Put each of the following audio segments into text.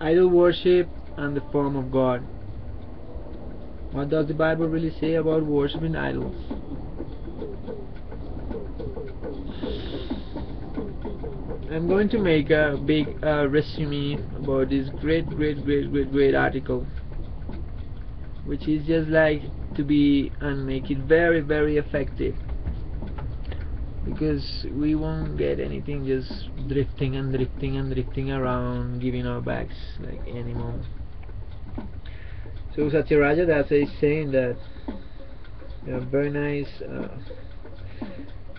Idol worship and the form of God. What does the Bible really say about worshiping idols? I'm going to make a big resume about this great article, which is just like to be and make it very effective, because we won't get anything just drifting around, giving our backs like anymore. So Satyaraja Dasa is saying that very nice.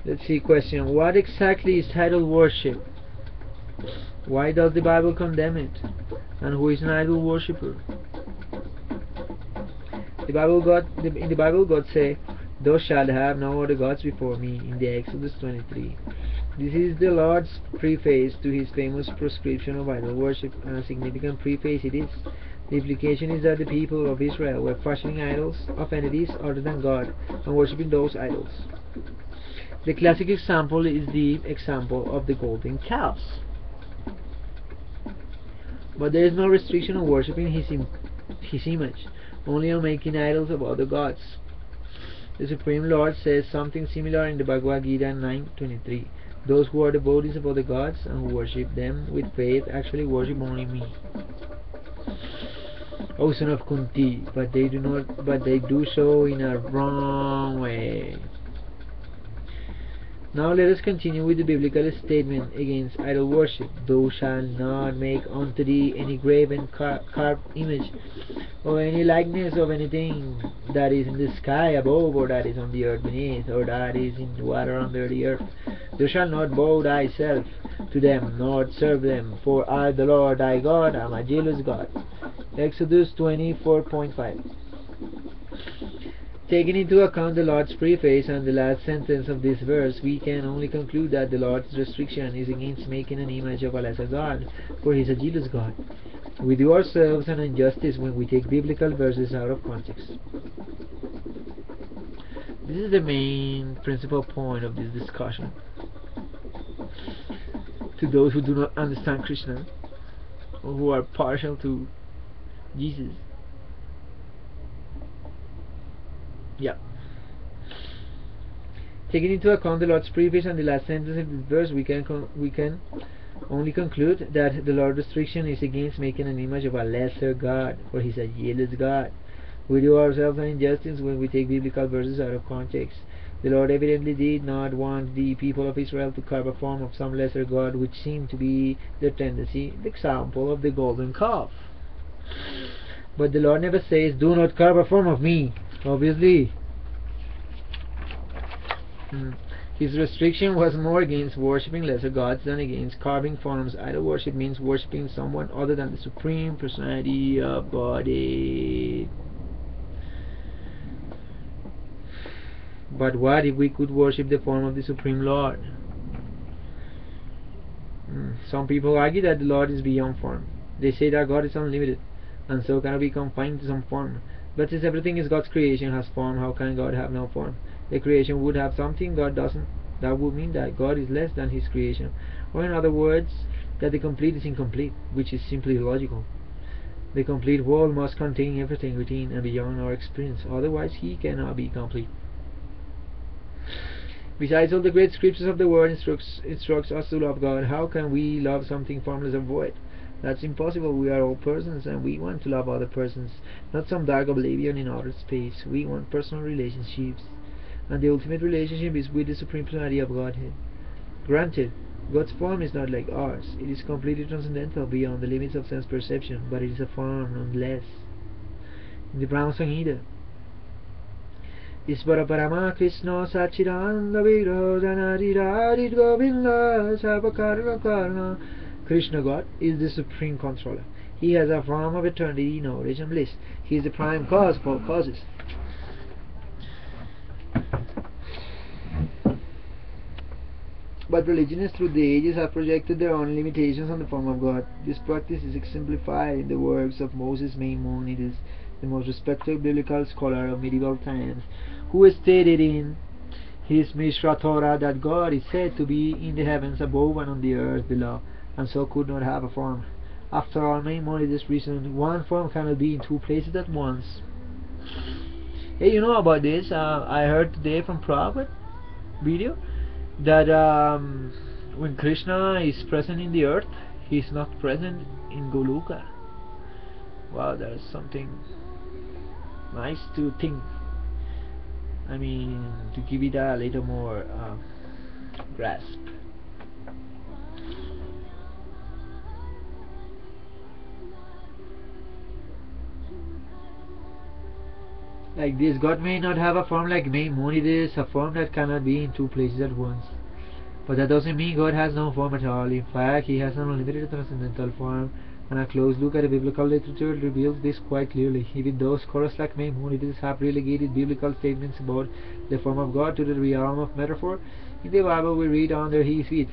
Let's see, question: what exactly is idol worship? Why does the Bible condemn it? And who is an idol worshipper? In the Bible, God say, "Thou shalt have no other gods before me," in the Exodus 23. This is the Lord's preface to His famous proscription of idol worship, and a significant preface it is. The implication is that the people of Israel were fashioning idols of entities other than God and worshipping those idols. The classic example is the example of the golden calves. But there is no restriction on worshipping His image, only on making idols of other gods. The Supreme Lord says something similar in the Bhagavad Gita 9:23. Those who are devotees of other gods and who worship them with faith actually worship only me. O son of Kunti, but they do so in a wrong way. Now let us continue with the biblical statement against idol worship. Thou shalt not make unto thee any graven carved image, or any likeness of anything that is in the sky above, or that is on the earth beneath, or that is in the water under the earth. Thou shalt not bow thyself to them, nor serve them, for I, the Lord thy God, am a jealous God. Exodus 24:5. Taking into account the Lord's preface and the last sentence of this verse, we can only conclude that the Lord's restriction is against making an image of a lesser God, for He is a jealous God. We do ourselves an injustice when we take biblical verses out of context. This is the main principal point of this discussion. To those who do not understand Krishna, or who are partial to Jesus. Yeah. Taking into account the Lord's preface and the last sentence of this verse, we can only conclude that the Lord's restriction is against making an image of a lesser God, for He is a jealous God. We do ourselves an injustice when we take biblical verses out of context. The Lord evidently did not want the people of Israel to carve a form of some lesser God, which seemed to be their tendency, the example of the golden calf. But the Lord never says, "Do not carve a form of me." Obviously, His restriction was more against worshipping lesser gods than against carving forms. Idol worship means worshipping someone other than the Supreme Personality of Godhead. But what if we could worship the form of the Supreme Lord? Some people argue that the Lord is beyond form. They say that God is unlimited, and so cannot be confined to some form. But since everything is God's creation has form, how can God have no form? The creation would have something God doesn't. That would mean that God is less than His creation, or in other words, that the complete is incomplete, which is simply illogical. The complete whole must contain everything within and beyond our experience, otherwise He cannot be complete. Besides, all the great scriptures of the world instructs us to love God. How can we love something formless and void? That's impossible. We are all persons, and we want to love other persons, not some dark oblivion in outer space. We want personal relationships, and the ultimate relationship is with the Supreme Personality of Godhead. Granted, God's form is not like ours. It is completely transcendental, beyond the limits of sense perception, but it is a form nonetheless. In the Brahma Samhita, Isvara Parama Krishna Sachiranda Vigraha Janadirarit Govinda Sarvakarna Karna. Krishna God is the Supreme Controller. He has a form of eternity, knowledge and bliss. He is the prime cause of all causes. But religionists through the ages have projected their own limitations on the form of God. This practice is exemplified in the works of Moses Maimonides, the most respected biblical scholar of medieval times, who stated in his Mishra Torah that God is said to be in the heavens above and on the earth below, and so could not have a form. After all, main monetist reason, one form cannot be in two places at once. Hey, you know about this? I heard today from Prabhupada video that when Krishna is present in the earth, he's not present in Goluka. Wow, that's something nice to think. I mean, to give it a little more grasp. Like this, God may not have a form like Maimonides, a form that cannot be in two places at once. But that doesn't mean God has no form at all. In fact, He has an unlimited transcendental form, and a close look at the biblical literature reveals this quite clearly. Even though scholars like Maimonides have relegated biblical statements about the form of God to the realm of metaphor, in the Bible we read under His feet.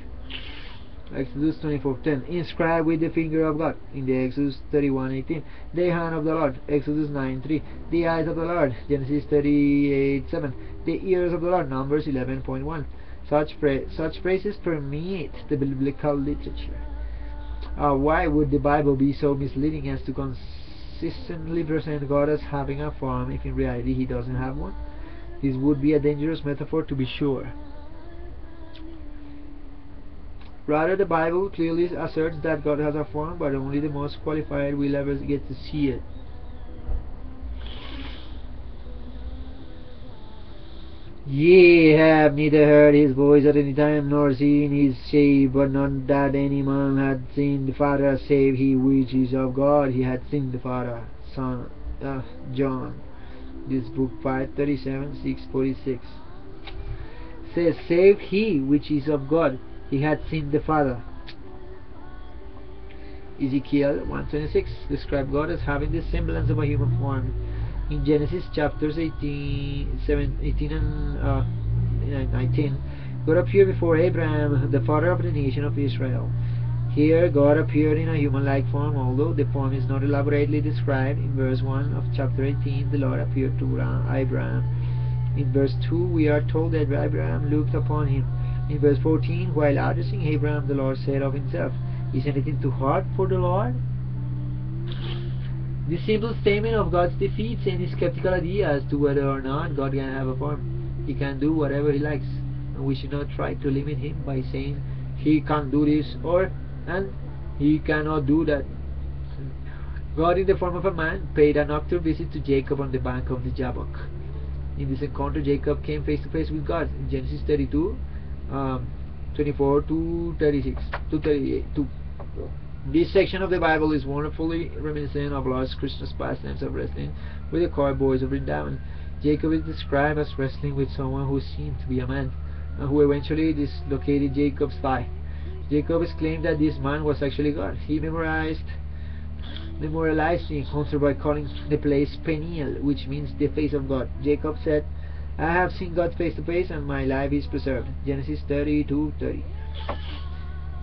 Exodus 24:10, inscribed with the finger of God. In the Exodus 31:18, the hand of the Lord. Exodus 9:3, the eyes of the Lord. Genesis 38:7, the ears of the Lord. Numbers 11.1. Such phrases permeate the biblical literature. Why would the Bible be so misleading as to consistently present God as having a form if in reality He doesn't have one? This would be a dangerous metaphor, to be sure. Rather, the Bible clearly asserts that God has a form, but only the most qualified will ever get to see it. Ye have neither heard His voice at any time, nor seen His shape, but not that any man had seen the Father, save he which is of God. He had seen the Father. John. This book 5:37, 6:46. Says, save he which is of God. He had seen the Father. Ezekiel 1:26 described God as having the semblance of a human form. In Genesis chapters 18 and 19, God appeared before Abraham, the father of the nation of Israel. Here God appeared in a human-like form, although the form is not elaborately described. In verse 1 of chapter 18, the Lord appeared to Abraham. In verse 2, we are told that Abraham looked upon him. In verse 14, while addressing Abraham, the Lord said of himself, is anything too hard for the Lord? This simple statement of God's defeats any skeptical idea as to whether or not God can have a form. He can do whatever He likes, and we should not try to limit Him by saying He can't do this and He cannot do that. God, in the form of a man, paid a nocturnal visit to Jacob on the bank of the Jabbok. In this encounter, Jacob came face to face with God. In Genesis 32, 24 to 36 to 38. This section of the Bible is wonderfully reminiscent of Lord Krishna's pastimes of wrestling with the cowboys of Vrindavan. Jacob is described as wrestling with someone who seemed to be a man, and who eventually dislocated Jacob's thigh. Jacob claimed that this man was actually God. He memorialized the encounter by calling the place Peniel, which means the face of God. Jacob said, I have seen God face to face, and my life is preserved. Genesis 32:30.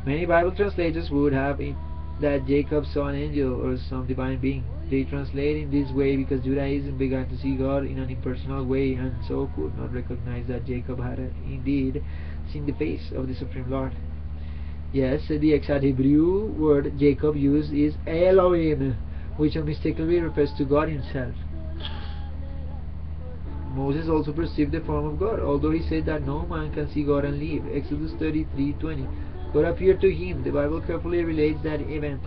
Many Bible translators would have it that Jacob saw an angel or some divine being. They translate in this way because Judaism began to see God in an impersonal way, and so could not recognize that Jacob had indeed seen the face of the Supreme Lord. Yes, the exact Hebrew word Jacob used is Elohim, which unmistakably refers to God Himself. Moses also perceived the form of God, although he said that no man can see God and live. Exodus 33:20. God appeared to him. The Bible carefully relates that event.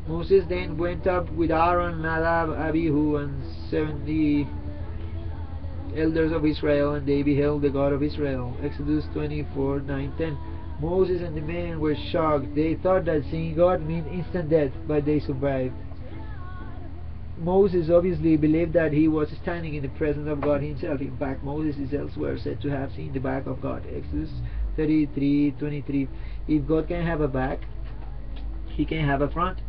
Moses then went up with Aaron, Nadab, Abihu, and 70 elders of Israel, and they beheld the God of Israel. Exodus 24:9-10. Moses and the men were shocked. They thought that seeing God meant instant death, but they survived. Moses obviously believed that he was standing in the presence of God Himself. In fact, Moses is elsewhere said to have seen the back of God. Exodus 33:23. If God can have a back, He can have a front.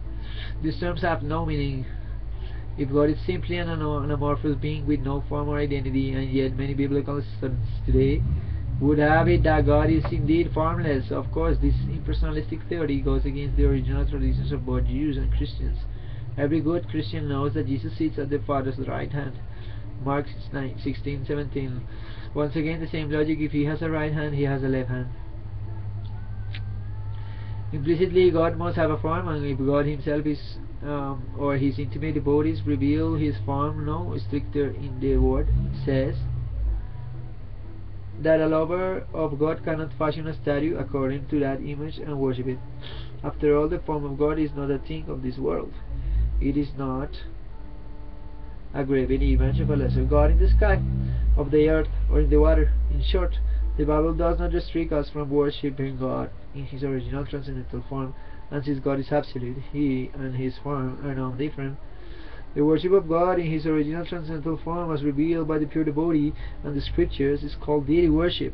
These terms have no meaning. If God is simply an amorphous being with no form or identity, and yet many biblical students today would have it that God is indeed formless. Of course, this impersonalistic theory goes against the original traditions of both Jews and Christians. Every good Christian knows that Jesus sits at the Father's right hand. Mark 16:17. Once again, the same logic. If He has a right hand, He has a left hand. Implicitly, God must have a form, and if God himself is or his intimate devotees reveal his form no stricter in the word, says that a lover of God cannot fashion a statue according to that image and worship it. After all, the form of God is not a thing of this world. It is not a graven image of a lesser God in the sky, of the earth, or in the water. In short, the Bible does not restrict us from worshipping God in his original transcendental form, and since God is absolute, he and his form are non-different. The worship of God in his original transcendental form, as revealed by the pure devotee and the scriptures, is called deity worship,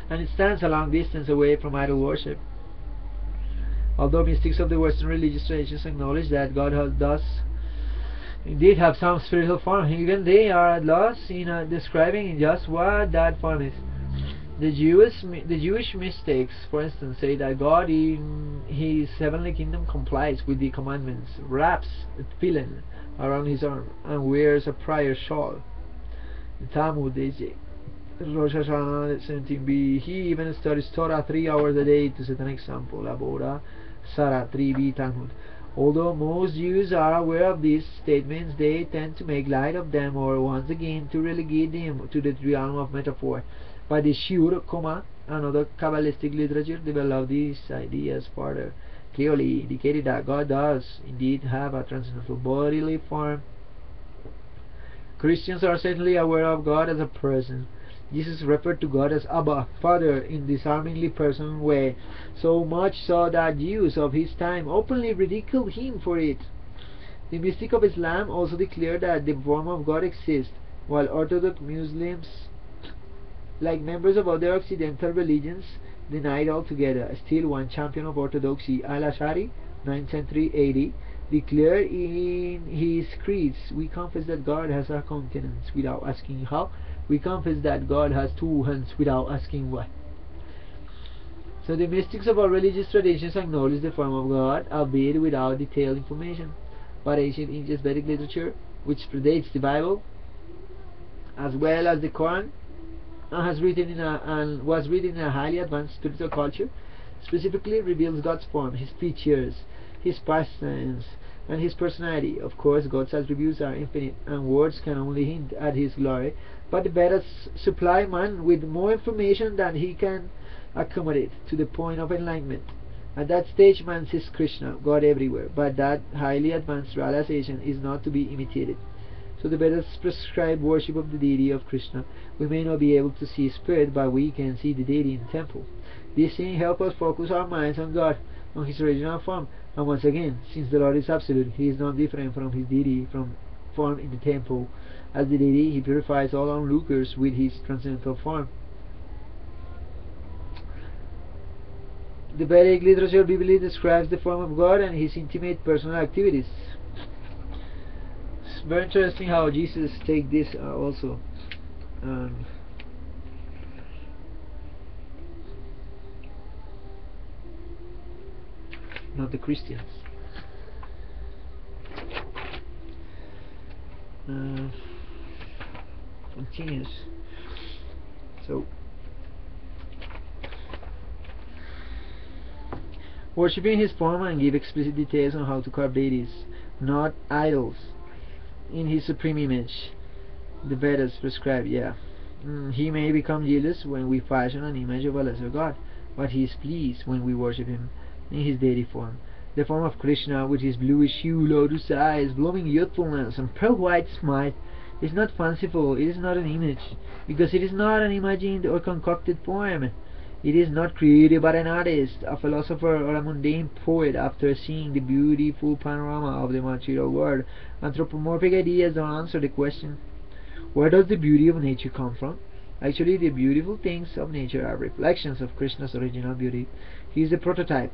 and it stands a long distance away from idol worship. Although mystics of the Western religious traditions acknowledge that God does indeed have some spiritual form, even they are at loss in describing just what that form is. The Jewish mystics, for instance, say that God in his heavenly kingdom complies with the commandments, wraps a tefillin around his arm, and wears a prayer shawl. The Talmud is Rosh Hashanah 17b. He even studies Torah 3 hours a day to set an example. Abora Sarah 3b Talmud. Although most Jews are aware of these statements, they tend to make light of them, or once again to relegate them to the realm of metaphor. By the Shur, and other Kabbalistic literature developed these ideas further, clearly indicated that God does indeed have a transcendental bodily form. Christians are certainly aware of God as a person. Jesus referred to God as Abba, Father, in disarmingly personal way, so much so that Jews of his time openly ridiculed him for it. The mystic of Islam also declared that the form of God exists, while Orthodox Muslims, like members of other Occidental religions, denied altogether. Still, one champion of Orthodoxy, Al-Ash'ari, 9th century AD, declared in his creeds, "We confess that God has a countenance," without asking how. "We confess that God has 2 hands," without asking why. So the mystics of our religious traditions acknowledge the form of God, albeit without detailed information. But ancient India's Vedic literature, which predates the Bible, as well as the Quran, was written in a highly advanced spiritual culture, specifically reveals God's form, his features, his pastimes, and his personality. Of course, God's attributes are infinite, and words can only hint at his glory, but the Vedas supply man with more information than he can accommodate, to the point of enlightenment. At that stage, man sees Krishna, God everywhere, but that highly advanced realization is not to be imitated. So the Vedas prescribe worship of the deity of Krishna. We may not be able to see spirit, but we can see the deity in the temple. These things help us focus our minds on God, on his original form. And once again, since the Lord is absolute, he is not different from his deity from form in the temple. As the deity, he purifies all onlookers with his transcendental form. The Vedic literature vividly describes the form of God and his intimate personal activities. It's very interesting how Jesus takes this also. Not the Christians. Continues. So, worshipping his form and give explicit details on how to carve deities, not idols, in his supreme image. The Vedas prescribe, he may become jealous when we fashion an image of a lesser god, but he is pleased when we worship him in his deity form. The form of Krishna, with his bluish hue, lotus eyes, glowing youthfulness, and pearl-white smile, is not fanciful, it is not an image, because it is not an imagined or concocted form. It is not created by an artist, a philosopher, or a mundane poet after seeing the beautiful panorama of the material world. Anthropomorphic ideas don't answer the question, where does the beauty of nature come from? Actually, the beautiful things of nature are reflections of Krishna's original beauty. He is the prototype,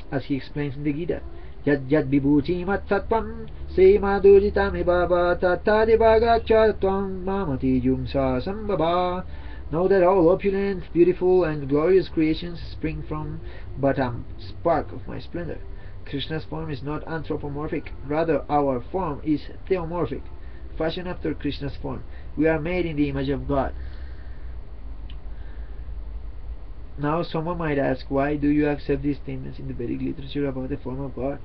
as he explains in the Gita. Yad yad vibhuti mat sattvam se madhujitam ibaba tattadi bhagacha tvam mamati jumsa sambhava. Know that all opulent, beautiful, and glorious creations spring from but a spark of my splendor. Krishna's form is not anthropomorphic, rather our form is theomorphic, fashioned after Krishna's form. We are made in the image of God. Now someone might ask, why do you accept these statements in the Vedic literature about the form of God?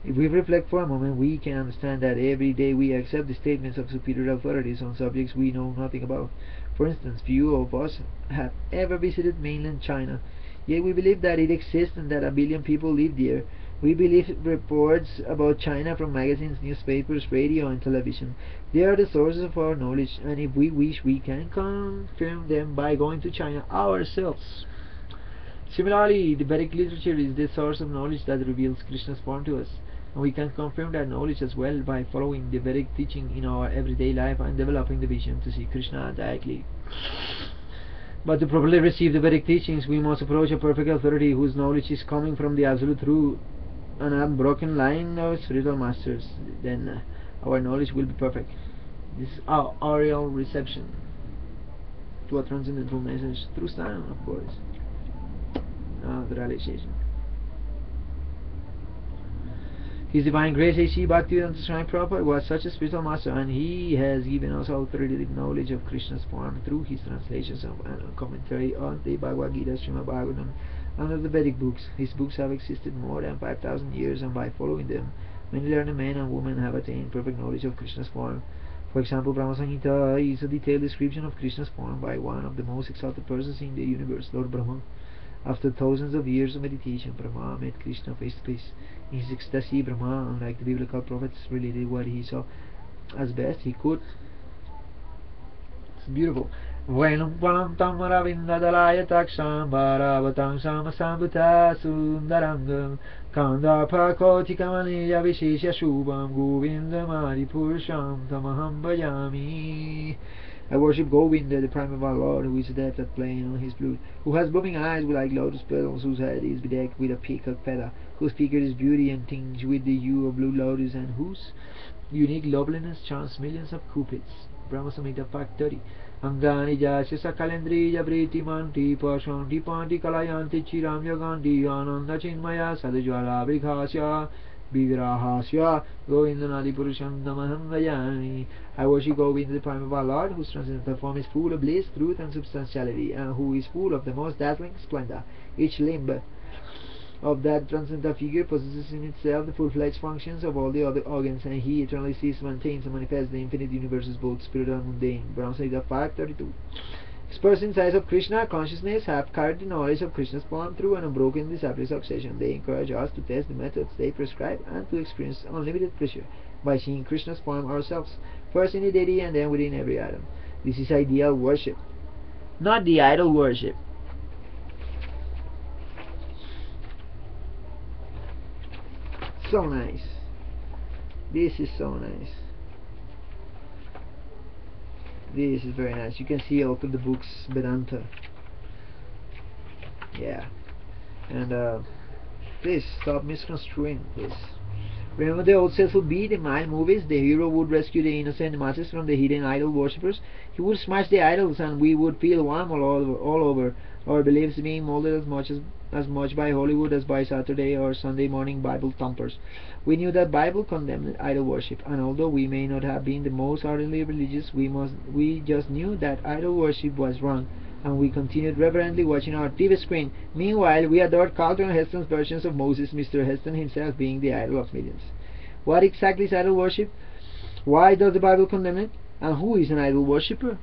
If we reflect for a moment, we can understand that every day we accept the statements of superior authorities on subjects we know nothing about. For instance, few of us have ever visited mainland China, yet we believe that it exists and that a billion people live there. We believe reports about China from magazines, newspapers, radio, and television. They are the sources of our knowledge, and if we wish, we can confirm them by going to China ourselves. Similarly, the Vedic literature is the source of knowledge that reveals Krishna's form to us, and we can confirm that knowledge as well by following the Vedic teaching in our everyday life and developing the vision to see Krishna directly. But to properly receive the Vedic teachings, we must approach a perfect authority whose knowledge is coming from the absolute truth, an unbroken line of spiritual masters. Then our knowledge will be perfect. This is our oral reception to a transcendental message through sound, of course. The realization. His Divine Grace A.C. Bhaktivedanta Swami Prabhupada was such a spiritual master, and he has given us authoritative knowledge of Krishna's form through his translations of and commentary on the Bhagavad Gita, Srimad Bhagavatam, and of the Vedic books. His books have existed more than 5,000 years, and by following them, many learned men and women have attained perfect knowledge of Krishna's form. For example, Brahma Samhita is a detailed description of Krishna's form by one of the most exalted persons in the universe, Lord Brahma. After thousands of years of meditation, Brahma met Krishna face to face. In his ecstasy, Brahma, unlike the biblical prophets, related what he saw as best he could. It's beautiful. Venum tam ravindadalaya taksham bharavatam samasambhuta sundarangam kandapa kotikamaniya vishesha shubham govindamadi purusham tamaham bhajami. I worship Govinda, the primeval Lord, who is adept at playing on his flute, who has blooming eyes like lotus petals, whose head is bedecked with a peacock feather, whose figure is beauty and tinged with the hue of blue lotus, and whose unique loveliness charms millions of cupids. Brahma Samhita Fact 30. Angani jasya sakalendriya vriti manti pashanti panti kalayanti chiram yaganti ananda chinmaya sadajwala vighasya Vigrahasya Govindanadi Purusham Namaham Vajami. I worship Govinda, the primeval Lord, whose transcendental form is full of bliss, truth, and substantiality, and who is full of the most dazzling splendor. Each limb of that transcendental figure possesses in itself the full-fledged functions of all the other organs, and he eternally sees, maintains, and manifests the infinite universes, both spiritual and mundane. Brahma Samhita 5:32. Experts in science of Krishna consciousness have carried the knowledge of Krishna's form through an unbroken disciplic succession. They encourage us to test the methods they prescribe and to experience unlimited pleasure by seeing Krishna's form ourselves, first in the deity and then within every atom. This is ideal worship, not the idol worship. So nice. This is so nice. This is very nice. You can see out of the books Vedanta. Yeah. And please stop misconstruing this. Remember the old self would be the mild movies. The hero would rescue the innocent masses from the hidden idol worshippers. He would smash the idols, and we would feel warm all over. Our beliefs being molded as much by Hollywood as by Saturday or Sunday morning Bible thumpers. We knew that Bible condemned idol worship, and although we may not have been the most ardently religious, we just knew that idol worship was wrong, and we continued reverently watching our TV screen. Meanwhile, we adored Carlton Heston's versions of Moses, Mr. Heston himself being the idol of millions. What exactly is idol worship? Why does the Bible condemn it? And who is an idol worshipper?